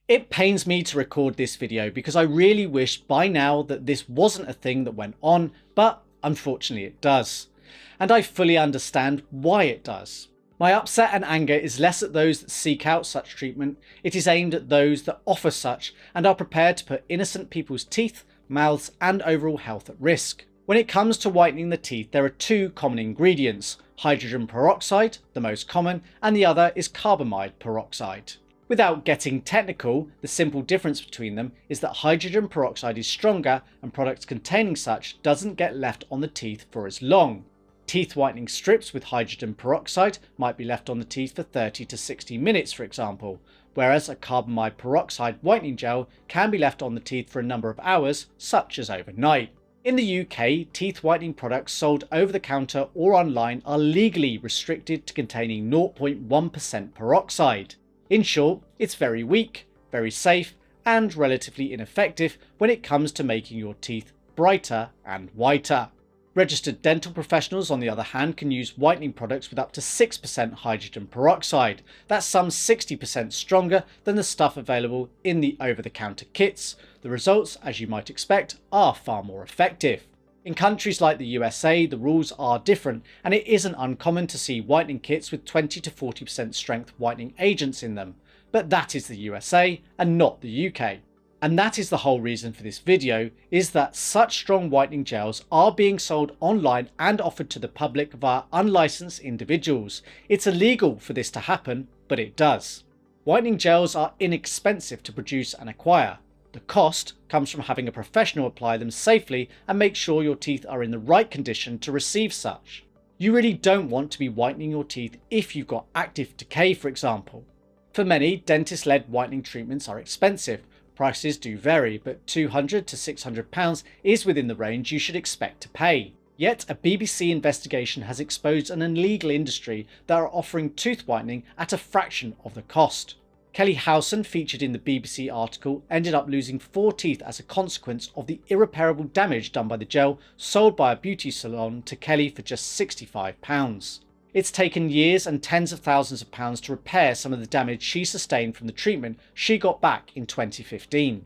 It pains me to record this video because I really wish by now that this wasn't a thing that went on, but unfortunately it does. And I fully understand why it does. My upset and anger is less at those that seek out such treatment, it is aimed at those that offer such and are prepared to put innocent people's teeth, mouths and overall health at risk. When it comes to whitening the teeth, there are two common ingredients: hydrogen peroxide, the most common, and the other is carbamide peroxide. Without getting technical, the simple difference between them is that hydrogen peroxide is stronger and products containing such doesn't get left on the teeth for as long. Teeth whitening strips with hydrogen peroxide might be left on the teeth for 30 to 60 minutes for example, whereas a carbamide peroxide whitening gel can be left on the teeth for a number of hours, such as overnight. In the UK, teeth whitening products sold over the counter or online are legally restricted to containing 0.1% peroxide. In short, it's very weak, very safe, and relatively ineffective when it comes to making your teeth brighter and whiter. Registered dental professionals, on the other hand, can use whitening products with up to 6% hydrogen peroxide. That's some 60% stronger than the stuff available in the over-the-counter kits. The results, as you might expect, are far more effective. In countries like the USA, the rules are different, and it isn't uncommon to see whitening kits with 20 to 40% strength whitening agents in them. But that is the USA and not the UK. And that is the whole reason for this video, is that such strong whitening gels are being sold online and offered to the public via unlicensed individuals. It's illegal for this to happen, but it does. Whitening gels are inexpensive to produce and acquire. The cost comes from having a professional apply them safely and make sure your teeth are in the right condition to receive such. You really don't want to be whitening your teeth if you've got active decay, for example. For many, dentist-led whitening treatments are expensive. Prices do vary, but £200 to £600 is within the range you should expect to pay. Yet a BBC investigation has exposed an illegal industry that are offering tooth whitening at a fraction of the cost. Kelly Howson, featured in the BBC article, ended up losing 4 teeth as a consequence of the irreparable damage done by the gel sold by a beauty salon to Kelly for just £65. It's taken years and tens of thousands of pounds to repair some of the damage she sustained from the treatment she got back in 2015.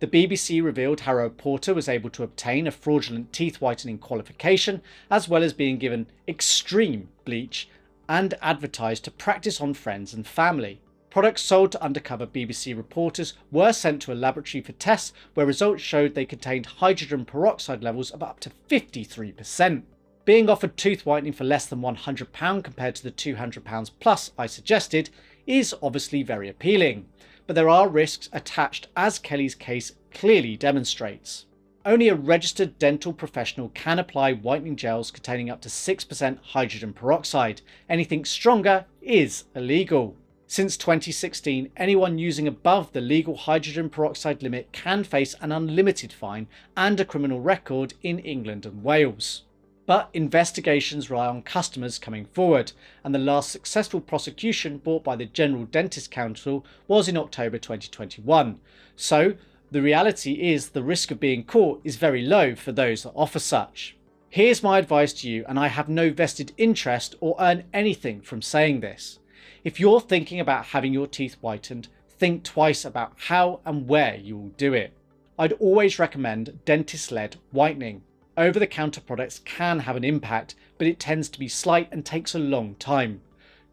The BBC revealed how a reporter was able to obtain a fraudulent teeth whitening qualification, as well as being given extreme bleach and advertised to practice on friends and family. Products sold to undercover BBC reporters were sent to a laboratory for tests where results showed they contained hydrogen peroxide levels of up to 53%. Being offered tooth whitening for less than £100 compared to the £200 plus I suggested is obviously very appealing, but there are risks attached, as Kelly's case clearly demonstrates. Only a registered dental professional can apply whitening gels containing up to 6% hydrogen peroxide. Anything stronger is illegal. Since 2016, anyone using above the legal hydrogen peroxide limit can face an unlimited fine and a criminal record in England and Wales. But investigations rely on customers coming forward, and the last successful prosecution brought by the General Dentist Council was in October 2021. So the reality is the risk of being caught is very low for those that offer such. Here's my advice to you, and I have no vested interest or earn anything from saying this. If you're thinking about having your teeth whitened, think twice about how and where you will do it. I'd always recommend dentist-led whitening. Over-the-counter products can have an impact, but it tends to be slight and takes a long time.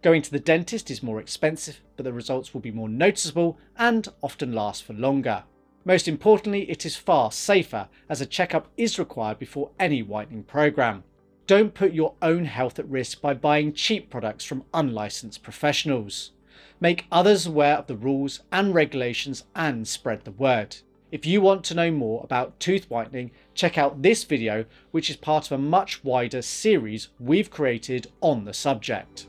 Going to the dentist is more expensive, but the results will be more noticeable and often last for longer. Most importantly, it is far safer, as a checkup is required before any whitening program. Don't put your own health at risk by buying cheap products from unlicensed professionals. Make others aware of the rules and regulations and spread the word. If you want to know more about tooth whitening, check out this video, which is part of a much wider series we've created on the subject.